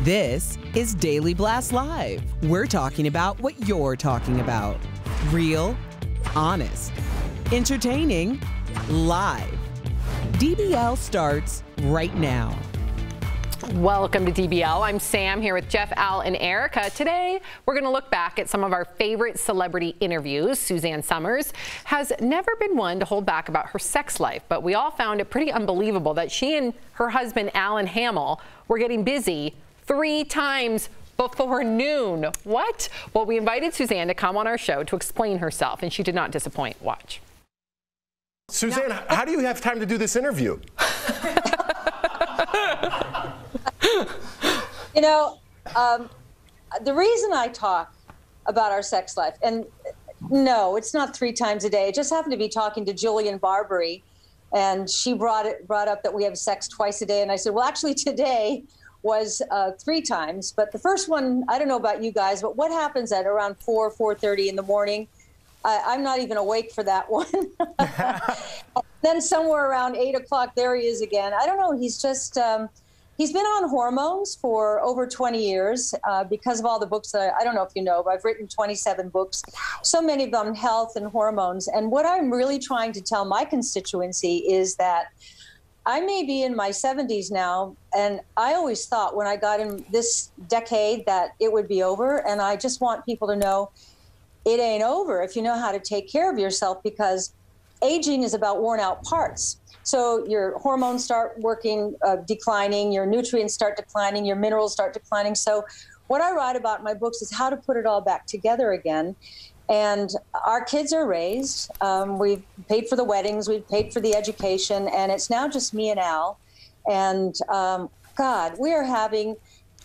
This is Daily Blast Live. We're talking about what you're talking about. Real, honest, entertaining, live. DBL starts right now. Welcome to DBL. I'm Sam here with Jeff, Al, and Erica. Today, we're going to look back at some of our favorite celebrity interviews. Suzanne Summers has never been one to hold back about her sex life, but we all found it pretty unbelievable that she and her husband, Alan Hamill, were getting busy 3 times before noon. What? Well, we invited Suzanne to come on our show to explain herself, and she did not disappoint. Watch. Suzanne, how do you have time to do this interview? You know, the reason I talk about our sex life, and no, it's not 3 times a day. It just happened to be talking to Julian Barbary, and she brought up that we have sex twice a day. And I said, well, actually today was 3 times. But the first one, I don't know about you guys, but what happens at around 4:30 in the morning? I'm not even awake for that one. Then somewhere around 8 o'clock, there he is again. I don't know. He's just... He's been on hormones for over 20 years because of all the books that I don't know if you know, but I've written 27 books, so many of them health and hormones. And what I'm really trying to tell my constituency is that I may be in my 70s now, and I always thought when I got in this decade that it would be over. And I just want people to know it ain't over if you know how to take care of yourself, because aging is about worn out parts. So your hormones start declining, your nutrients start declining, your minerals start declining. So what I write about in my books is how to put it all back together again. And our kids are raised. We've paid for the weddings, we've paid for the education, and it's now just me and Al. And God, we are having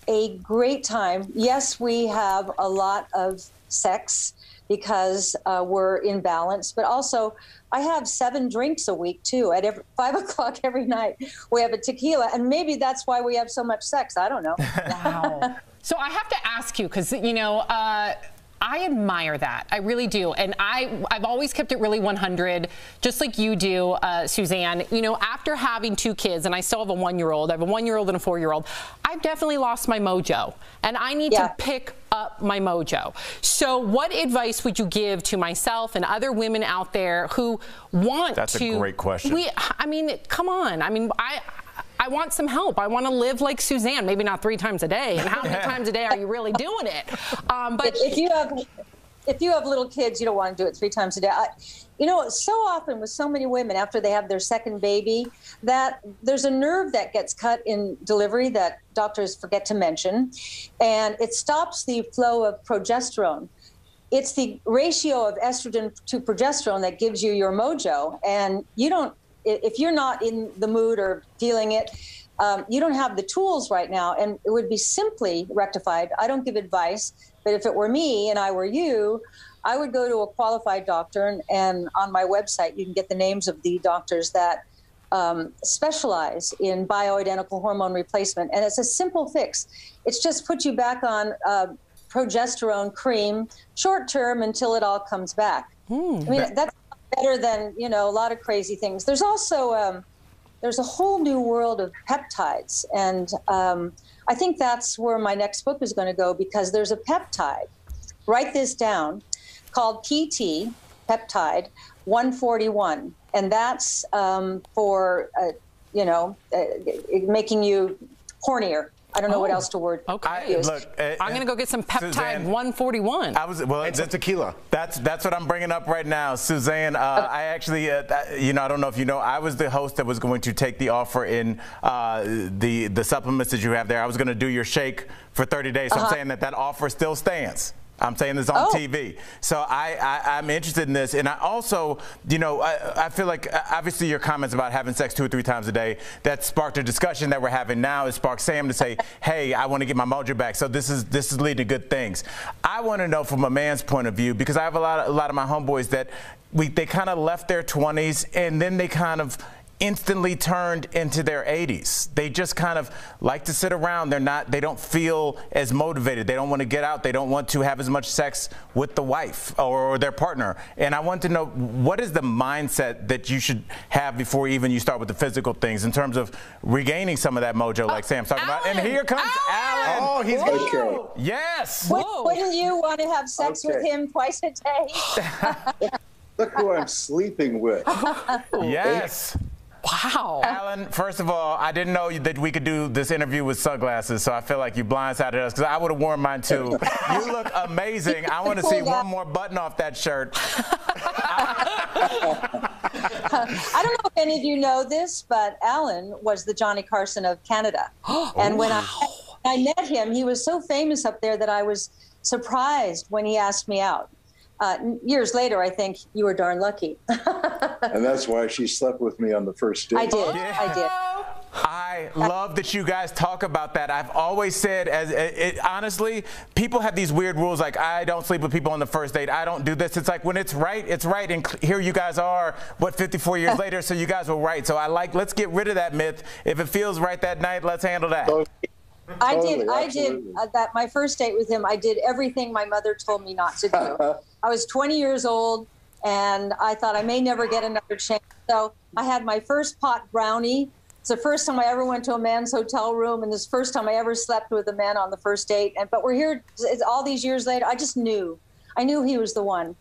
a great time. Yes, we have a lot of sex because we're in balance, but also I have 7 drinks a week too. At 5 o'clock every night, we have a tequila, and maybe that's why we have so much sex. I don't know. Wow. So I have to ask you, because you know, I admire that. I really do. And I've always kept it really 100, just like you do, Suzanne. You know, after having 2 kids, and I still have a 1-year-old, I have a 1-year-old and a 4-year-old, I've definitely lost my mojo. And I need to pick up my mojo. So what advice would you give to myself and other women out there who want That's a great question. I mean, come on. I mean, I want some help. I want to live like Suzanne, maybe not 3 times a day. And how many times a day are you really doing it? But if you have little kids, you don't want to do it 3 times a day. You know, so often with so many women after they have their second baby, that there's a nerve that gets cut in delivery that doctors forget to mention, and it stops the flow of progesterone. It's the ratio of estrogen to progesterone that gives you your mojo, and you don't. If you're not in the mood or feeling it, you don't have the tools right now, and it would be simply rectified. I don't give advice, but if it were me and I were you, I would go to a qualified doctor, and on my website you can get the names of the doctors that specialize in bioidentical hormone replacement, and it's a simple fix. It's just put you back on progesterone cream, short term until it all comes back. I mean, that's better than, you know, a lot of crazy things. There's also there's a whole new world of peptides, and I think that's where my next book is going to go, because there's a peptide. Write this down, called PT peptide 141, and that's for you know, making you hornier. I don't know what else to word. Okay. I'm going to go get some peptide Suzanne, 141. It's a tequila. That's what I'm bringing up right now, Suzanne. I actually, you know, I don't know if you know, I was the host that was going to take the offer in the supplements that you have there. I was going to do your shake for 30 days. So I'm saying that offer still stands. I'm saying this on TV. So I'm interested in this. And I also, you know, I feel like obviously your comments about having sex 2 or 3 times a day, that sparked a discussion that we're having now. It sparked Sam to say, hey, I want to get my mojo back. So this is leading to good things. I want to know from a man's point of view, because I have a lot of my homeboys that they kind of left their 20s and then they kind of instantly turned into their 80s. They just kind of like to sit around. They don't feel as motivated. They don't want to get out. They don't want to have as much sex with the wife or their partner. And I want to know, what is the mindset that you should have before even you start with the physical things in terms of regaining some of that mojo, like Sam's talking about? And here comes Alan. Oh, he's going. Yes. Wouldn't you want to have sex with him twice a day? Look who I'm sleeping with. Yes. Wow. Alan, first of all, I didn't know that we could do this interview with sunglasses, so I feel like you blindsided us, because I would have worn mine too. You look amazing. I want to see one more button off that shirt. I don't know if any of you know this, but Alan was the Johnny Carson of Canada. And when I met him, he was so famous up there that I was surprised when he asked me out. Years later, I think you were darn lucky. And that's why she slept with me on the first date. I did. Yeah. I did. I love that you guys talk about that. I've always said, honestly, people have these weird rules like, I don't sleep with people on the first date. I don't do this. It's like, when it's right, it's right. And here you guys are, 54 years later, so you guys were right. So let's get rid of that myth. If it feels right that night, let's handle that. I did that. My first date with him, I did everything my mother told me not to do. I was 20 years old, and I thought I may never get another chance. So I had my first pot brownie. It's the first time I ever went to a man's hotel room, and this first time I ever slept with a man on the first date. But we're here all these years later. I just knew. I knew he was the one.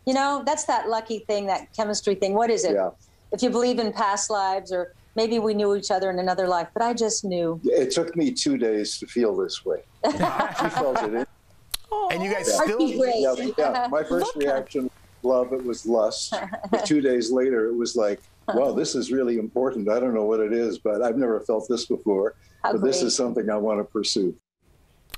You know, that's that lucky thing, that chemistry thing. What is it? Yeah. If you believe in past lives, or maybe we knew each other in another life, but I just knew. It took me 2 days to feel this way. She felt it. And you guys still? Yeah. My first reaction was love. It was lust. But 2 days later, it was like, wow, this is really important. I don't know what it is, but I've never felt this before. But this is something I want to pursue.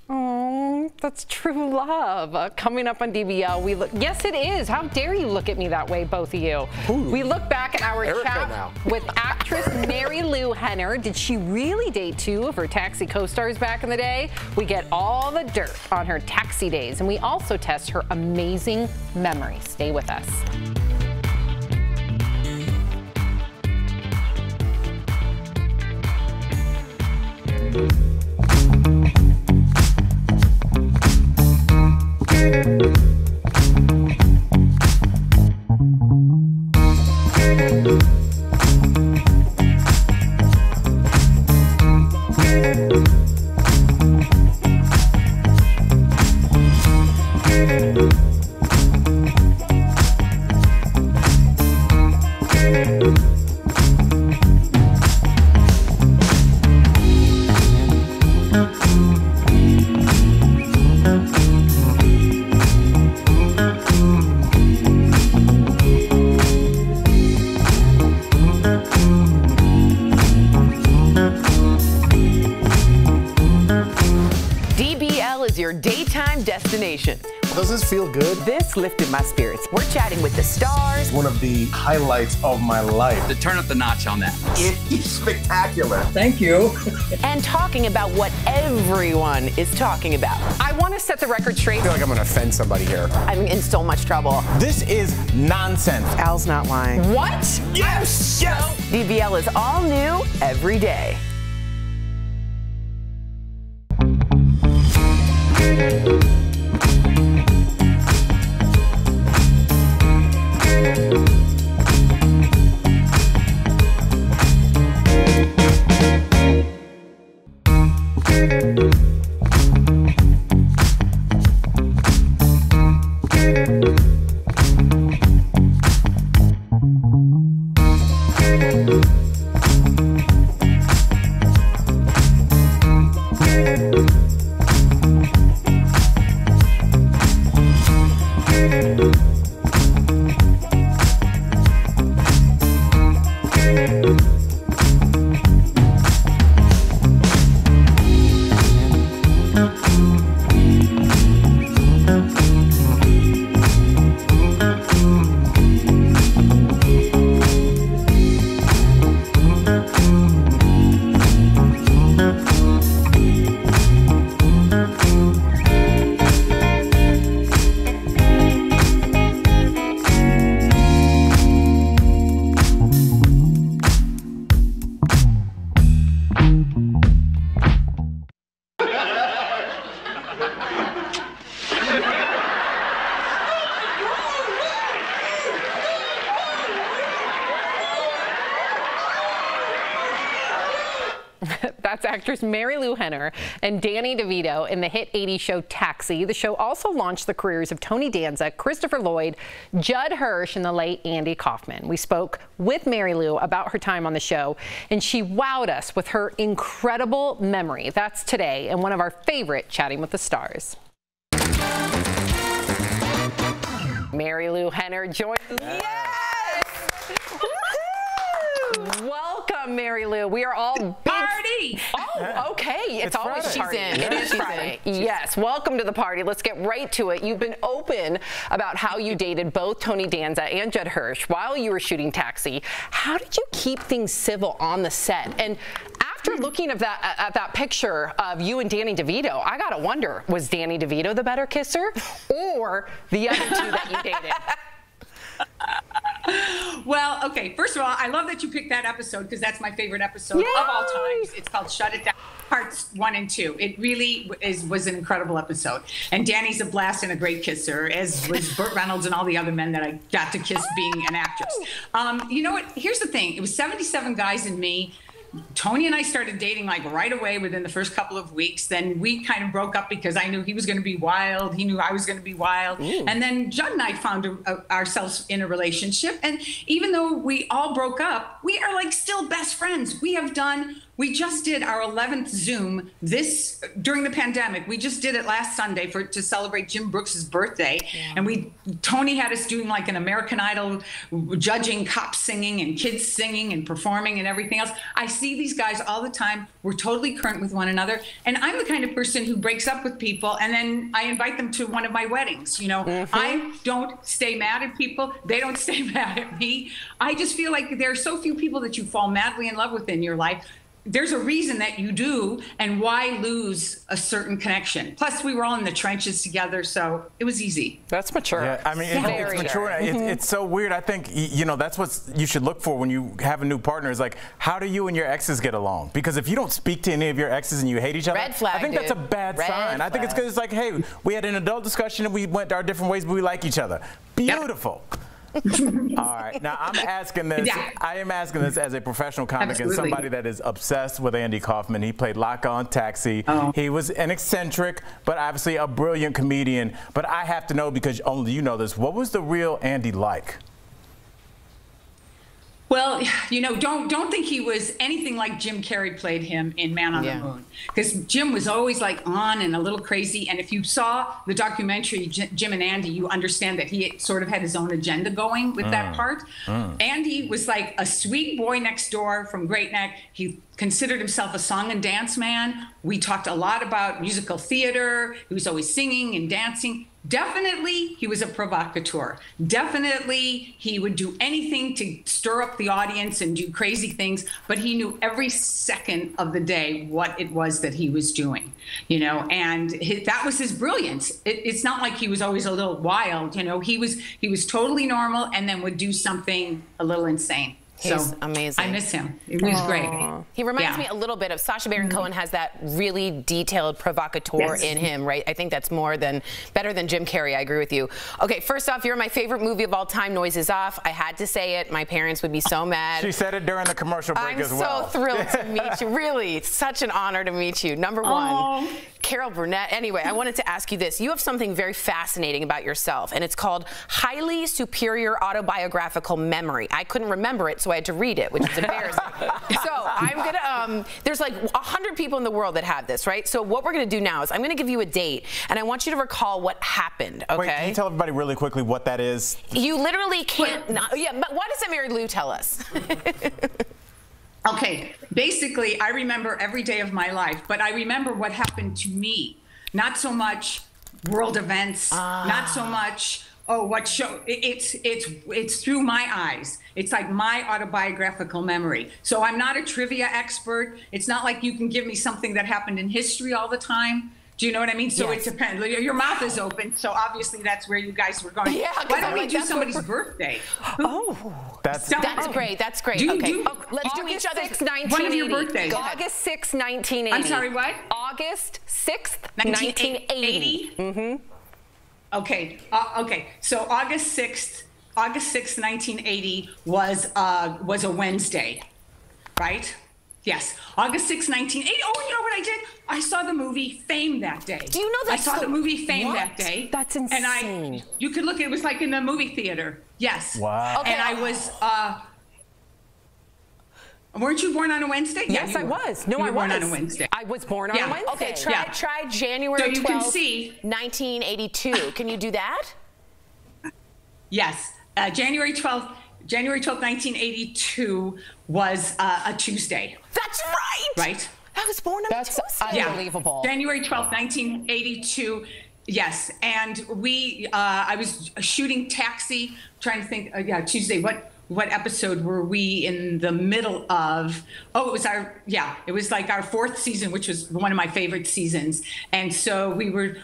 Oh, that's true love. Coming up on DBL, yes, it is. How dare you look at me that way, both of you? Ooh. We look back at our chat with actress Mary Lou Henner. Did she really date 2 of her Taxi co-stars back in the day? We get all the dirt on her taxi days, and we also test her amazing memory. Stay with us. DBL is your daytime destination. Does this feel good? This lifted my spirits. We're chatting with the stars. One of the highlights of my life. To turn up the notch on that. It is spectacular. Thank you. And talking about what everyone is talking about. I want to set the record straight. I feel like I'm going to offend somebody here. I'm in so much trouble. This is nonsense. Al's not lying. What? Yes! Yes! DBL is all new every day. That's actress Mary Lou Henner and Danny DeVito in the hit 80s show Taxi. The show also launched the careers of Tony Danza, Christopher Lloyd, Judd Hirsch, and the late Andy Kaufman. We spoke with Mary Lou about her time on the show, and she wowed us with her incredible memory. That's today in one of our favorite Chatting with the Stars. Mary Lou Henner joins us. Yes! Welcome, Mary Lou. We are all big party. Oh, okay. It's always Friday. party. She's in. It is Friday. Yes. Welcome to the party. Let's get right to it. You've been open about how you dated both Tony Danza and Judd Hirsch while you were shooting Taxi. How did you keep things civil on the set? And after looking at that picture of you and Danny DeVito, I gotta wonder, was Danny DeVito the better kisser or the other two that you dated? Well, okay. First of all, I love that you picked that episode because that's my favorite episode of all times. It's called Shut It Down, parts 1 and 2. It really was an incredible episode. And Danny's a blast and a great kisser, as was Burt Reynolds and all the other men that I got to kiss being an actress. You know what? Here's the thing. It was 77 guys and me. Tony and I started dating like right away within the first couple of weeks. Then we kind of broke up because I knew he was going to be wild. He knew I was going to be wild. Ooh. And then Judd and I found ourselves in a relationship. And even though we all broke up, we are like still best friends. We just did our 11th Zoom during the pandemic. We just did it last Sunday to celebrate Jim Brooks's birthday. Yeah. And Tony had us doing like an American Idol, judging cops singing and kids singing and performing and everything else. I see these guys all the time. We're totally current with one another. And I'm the kind of person who breaks up with people and then I invite them to one of my weddings. You know, I don't stay mad at people. They don't stay mad at me. I just feel like there are so few people that you fall madly in love with in your life. There's a reason that you do, and why lose a certain connection? Plus, we were all in the trenches together, so it was easy. That's mature. Yeah, I mean, it's mature. It's so weird. I think, you know, that's what you should look for when you have a new partner is like, how do you and your exes get along? Because if you don't speak to any of your exes and you hate each other, red flag, I think that's a bad sign. I think it's because it's like, hey, we had an adult discussion and we went our different ways, but we like each other. Beautiful. Yep. All right. Now, I'm asking this. Yeah. I am asking this as a professional comic and somebody that is obsessed with Andy Kaufman. He played Locke on Taxi. Oh. He was an eccentric, but obviously a brilliant comedian. But I have to know, because only you know this, what was the real Andy like? Well, you know, don't think he was anything like Jim Carrey played him in Man on the Moon, because Jim was always like on and a little crazy. And if you saw the documentary Jim and Andy, you understand that he sort of had his own agenda going with that part. Andy was like a sweet boy next door from Great Neck. He considered himself a song and dance man. We talked a lot about musical theater. He was always singing and dancing. Definitely, he was a provocateur. Definitely, he would do anything to stir up the audience and do crazy things, but he knew every second of the day what it was that he was doing, you know, and that was his brilliance. It's not like he was always a little wild, you know, he was totally normal and then would do something a little insane. He's amazing. I miss him. He was great. He reminds me a little bit of Sacha Baron Cohen. Has that really detailed provocateur in him, right? I think that's better than Jim Carrey. I agree with you. Okay, first off, you're my favorite movie of all time. Noise is Off. I had to say it. My parents would be so mad. She said it during the commercial break as well. I'm so thrilled to meet you. Really, it's such an honor to meet you. Number one, Carol Burnett. Anyway, I wanted to ask you this. You have something very fascinating about yourself, and it's called Highly Superior Autobiographical Memory. I couldn't remember it, so I had to read it, which is embarrassing. So I'm gonna, there's like 100 people in the world that have this, right? So what we're gonna do now is I'm gonna give you a date, and I want you to recall what happened, okay? Wait, can you tell everybody really quickly what that is? You literally can't, yeah, but why doesn't Mary Lou tell us? Okay, basically, I remember every day of my life, but I remember what happened to me. Not so much world events, not so much, what show, it's through my eyes. It's like my autobiographical memory. So I'm not a trivia expert. It's not like you can give me something that happened in history all the time. Do you know what I mean? So it depends. Your mouth is open, so obviously that's where you guys were going. Yeah, why don't we do somebody's birthday? That's great. That's great. Let's do each other's. One of your birthdays. August 6, 1980. I'm sorry, what? August 6th, 1980. Okay. Okay. So August 6th, 1980 was a Wednesday, right? Yes, August 6, 1980. Oh, you know what I did? I saw the movie Fame that day. Do you know that? I saw the movie Fame that day. That's insane. And you could look, it was like in the movie theater. Yes. Wow. Okay. And I was, weren't you born on a Wednesday? Yes, I was. No, I was. Born on a Wednesday. I was born on a Wednesday. Okay, try January 12th, so you can see 1982. Can you do that? Yes. January 12th, 1982 was a Tuesday. That's right. Right? I was born on a Tuesday. That's unbelievable. January 12th, 1982. Yes. And I was shooting Taxi, trying to think, Tuesday. What episode were we in the middle of? Oh, it was like our 4th season, which was one of my favorite seasons. And so we were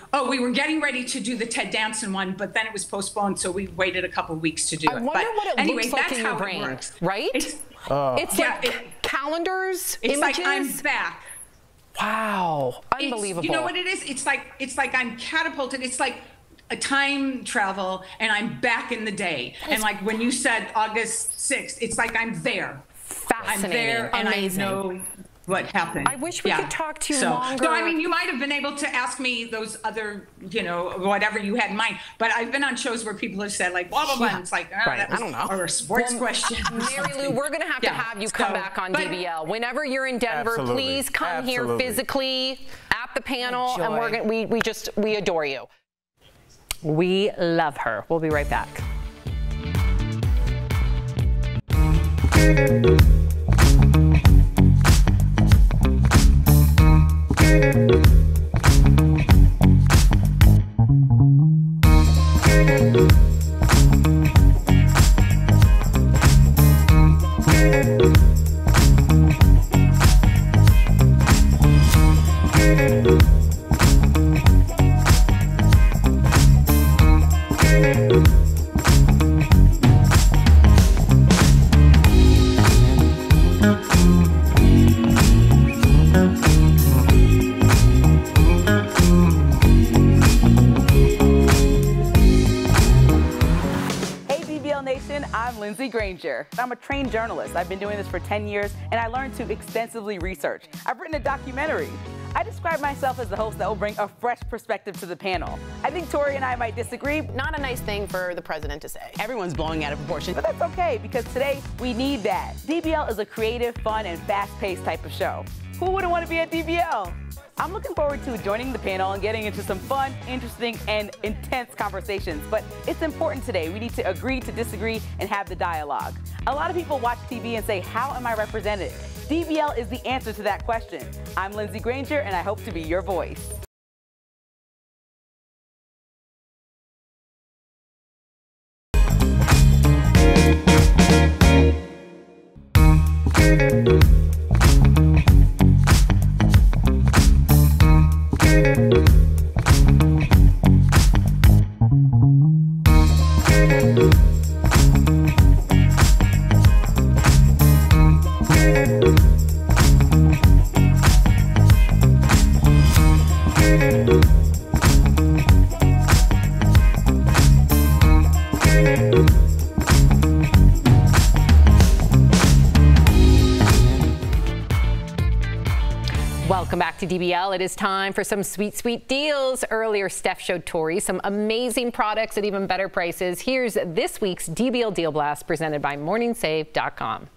getting ready to do the Ted Danson one, but then it was postponed, so we waited a couple of weeks to do it. I wonder what it looks like in your brain, works. Right? It's like calendars, it's images. Like I'm back. Wow, unbelievable. You know what it is? It's like I'm catapulted. It's like a time travel, and I'm back in the day. And like when you said August 6th, it's like I'm there. Fascinating. I'm there, and amazing. I know what happened. I wish we could talk to you longer. No, I mean, you might have been able to ask me those other, whatever you had in mind. But I've been on shows where people have said like blah blah blah. And it's like that was, I don't know, or a sports question. Mary Lou, we're gonna have to have you come back on DBL whenever you're in Denver. Absolutely. Please come here physically at the panel, and we're gonna we adore you. We love her. We'll be right back. I'm Lindsey Granger. I'm a trained journalist. I've been doing this for 10 years, and I learned to extensively research. I've written a documentary. I describe myself as the host that will bring a fresh perspective to the panel. I think Tori and I might disagree. Not a nice thing for the president to say. Everyone's blowing out of proportion, but that's okay, because today we need that. DBL is a creative, fun, and fast-paced type of show. Who wouldn't want to be at DBL? I'm looking forward to joining the panel and getting into some fun, interesting, and intense conversations. But it's important today. We need to agree to disagree and have the dialogue. A lot of people watch TV and say, how am I represented? DBL is the answer to that question. I'm Lindsey Granger, and I hope to be your voice. Welcome back to DBL. It is time for some sweet, sweet deals. Earlier, Steph showed Tori some amazing products at even better prices. Here's this week's DBL Deal Blast presented by MorningSave.com.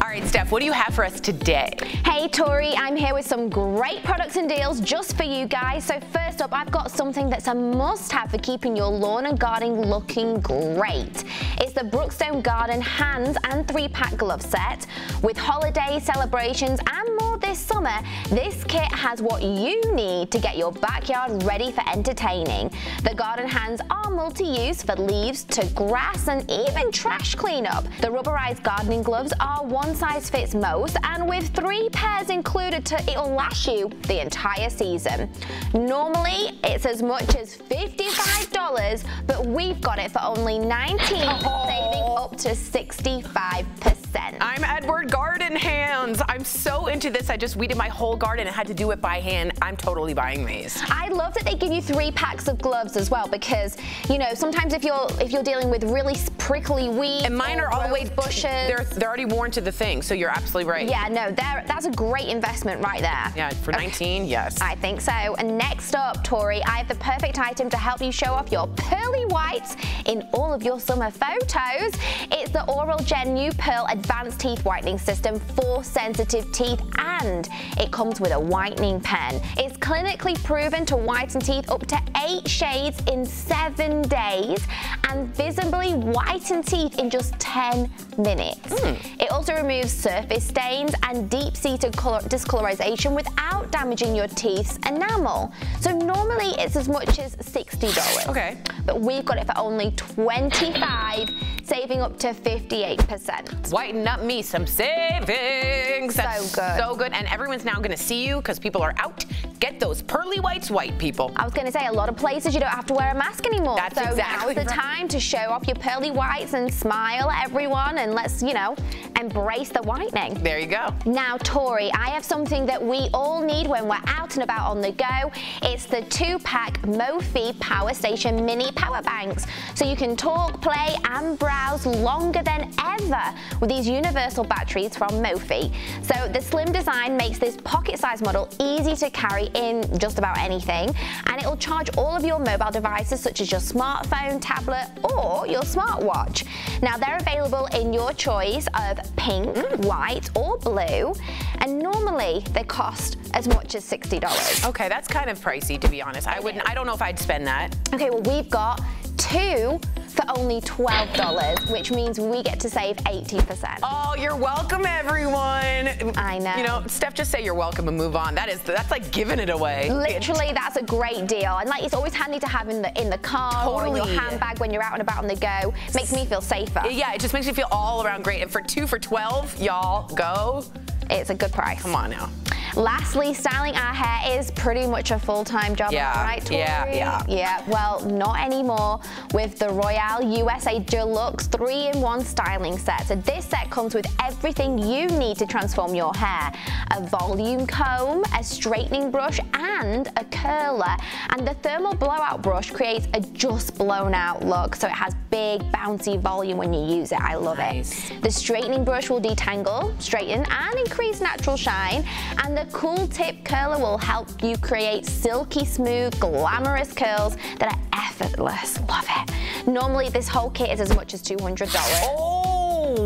All right, Steph, what do you have for us today? Hey, Tori, I'm here with some great products and deals just for you guys. So first up, I've got something that's a must-have for keeping your lawn and garden looking great. It's the Brookstone Garden Hands and 3-pack glove set. With holiday celebrations and more this summer, this kit has what you need to get your backyard ready for entertaining. The garden hands are multi-use for leaves to grass and even trash cleanup. The rubberized gardening gloves are one size fits most, and with 3 pairs included, it'll last you the entire season. Normally, it's as much as $55, but we've got it for only $19, saving up to 65%. I'm Edward Garden Hands. I I'm so into this. I just weeded my whole garden and had to do it by hand. I'm totally buying these. I love that they give you 3 packs of gloves as well, because you know sometimes if you're dealing with really prickly weeds, and mine are all the way bushes, they're already worn to the thing. So you're absolutely right. Yeah, no, that's a great investment right there. Yeah, for 19, yes. I think so. And next up, Tori, I have the perfect item to help you show off your pearly whites in all of your summer photos. It's the Oral Gen New Pearl Advanced Teeth Whitening System for sensitive teeth, and it comes with a whitening pen. It's clinically proven to whiten teeth up to 8 shades in 7 days and visibly whiten teeth in just 10 minutes. It also removes surface stains and deep-seated discolorization without damaging your teeth's enamel. So normally it's as much as $60. Okay. But we've got it for only $25, saving up to 58%. Whiten up me some savings. That's so good. So good. And everyone's now going to see you because people are out. Get those pearly whites white, people. I was going to say, a lot of places you don't have to wear a mask anymore. That's so exactly now's the time to show off your pearly whites and smile at everyone, and let's, you know, embrace the whitening. There you go. Now, Tori, I have something that we all need when we're out and about on the go. It's the 2-pack Mophie Power Station Mini Power Banks. So you can talk, play, and browse longer than ever with these universal batteries from Mophie. So the slim design makes this pocket-sized model easy to carry in just about anything, and it will charge all of your mobile devices such as your smartphone, tablet, or your smartwatch. Now they're available in your choice of pink, white, or blue, and normally they cost as much as $60. Okay, that's kind of pricey, to be honest. I don't know if I'd spend that. Okay, well, we've got 2 for only $12, which means we get to save 80%. Oh, you're welcome, everyone. I know. You know, Steph, just say you're welcome and move on. That's like giving it away. Literally, that's a great deal. And like, it's always handy to have in the car or in your handbag when you're out and about on the go. Makes me feel safer. Yeah, it just makes me feel all around great. And for 2 for $12, y'all go. It's a good price. Come on now. Lastly, styling our hair is pretty much a full-time job, right, Tori? Yeah, well, not anymore with the Royale USA Deluxe 3-in-1 styling set. So this set comes with everything you need to transform your hair. A volume comb, a straightening brush, and a curler. And the thermal blowout brush creates a just blown out look, so it has big, bouncy volume when you use it. I love it. The straightening brush will detangle, straighten, and increase natural shine. And the cool tip curler will help you create silky smooth, glamorous curls that are effortless. Love it. Normally this whole kit is as much as $200. Oh!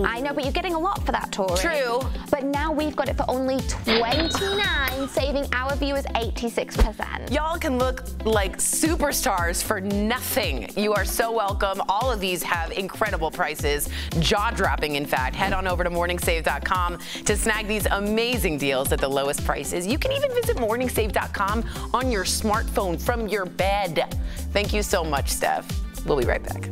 I know, but you're getting a lot for that, Tori. True. But now we've got it for only $29, saving our viewers 86%. Y'all can look like superstars for nothing. You are so welcome. All of these have incredible prices, jaw-dropping, in fact. Head on over to morningsave.com to snag these amazing deals at the lowest prices. You can even visit morningsave.com on your smartphone from your bed. Thank you so much, Steph. We'll be right back.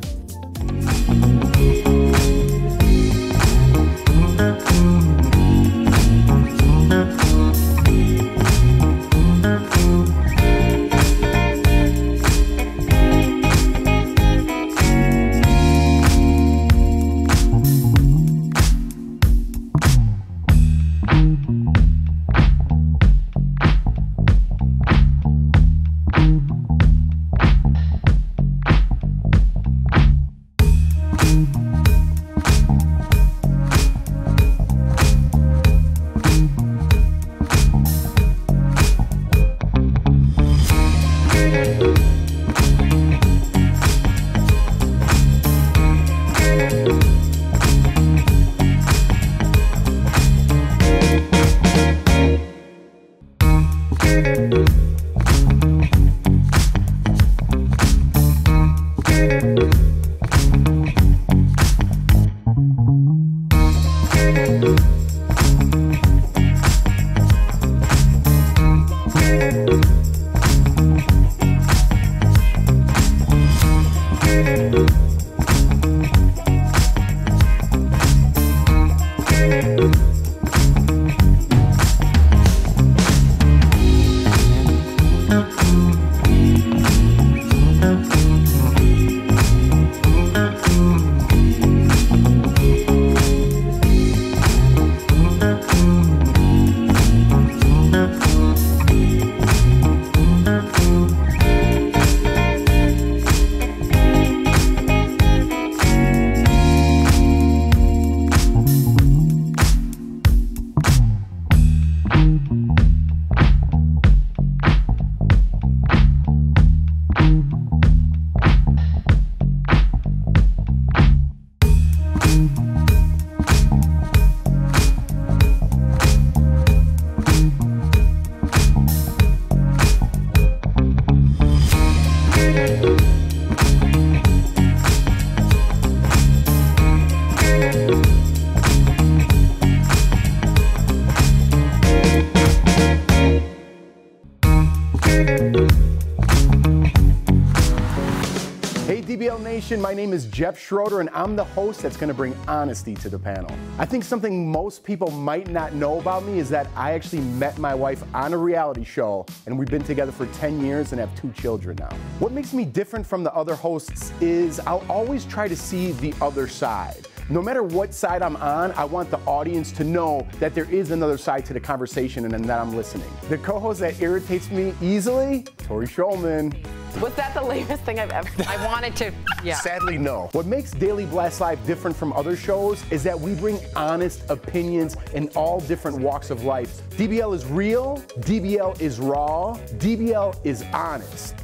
Nation. My name is Jeff Schroeder, and I'm the host that's going to bring honesty to the panel. I think something most people might not know about me is that I actually met my wife on a reality show, and we've been together for 10 years and have 2 children now. What makes me different from the other hosts is I'll always try to see the other side. No matter what side I'm on, I want the audience to know that there is another side to the conversation and that I'm listening. The co-host that irritates me easily, Tori Shulman. Was that the lamest thing I've ever done? I wanted to, yeah. Sadly, no. What makes Daily Blast Live different from other shows is that we bring honest opinions in all different walks of life. DBL is real, DBL is raw, DBL is honest.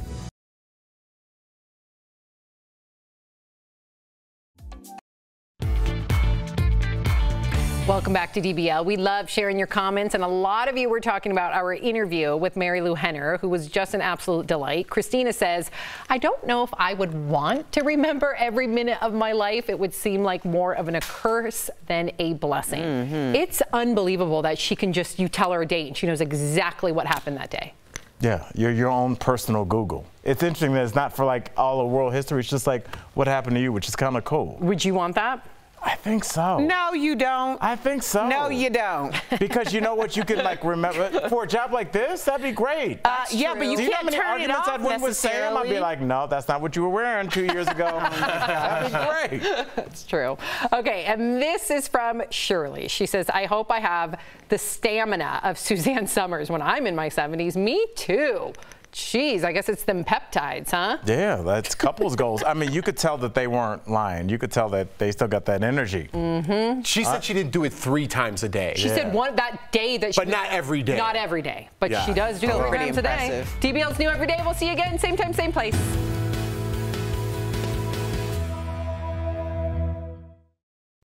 Welcome back to DBL. We love sharing your comments, and a lot of you were talking about our interview with Lou Henner, who was just an absolute delight. Christina says, I don't know if I would want to remember every minute of my life. It would seem like more of a curse than a blessing. It's unbelievable that she can just, you tell her a date and she knows exactly what happened that day. Yeah, you're your own personal Google. It's interesting that it's not for like all of world history. It's just like what happened to you, which is kind of cool. Would you want that? I think so. No, you don't. I think so. No, you don't. Because you know what, you can like remember for a job like this, that'd be great. Yeah, but you can't turn it off necessarily. I'd be like, no, that's not what you were wearing 2 years ago. That'd be great. That's true. Okay, and this is from Shirley. She says, I hope I have the stamina of Suzanne Summers when I'm in my 70s. Me too. Jeez, I guess it's them peptides, huh? Yeah, that's couples goals. I mean, you could tell that they weren't lying. You could tell that they still got that energy. She said she didn't do it 3 times a day. She said that day that she But not every day. Not every day. But she does do it 3 times a day. DBL's new every day. We'll see you again, same time, same place.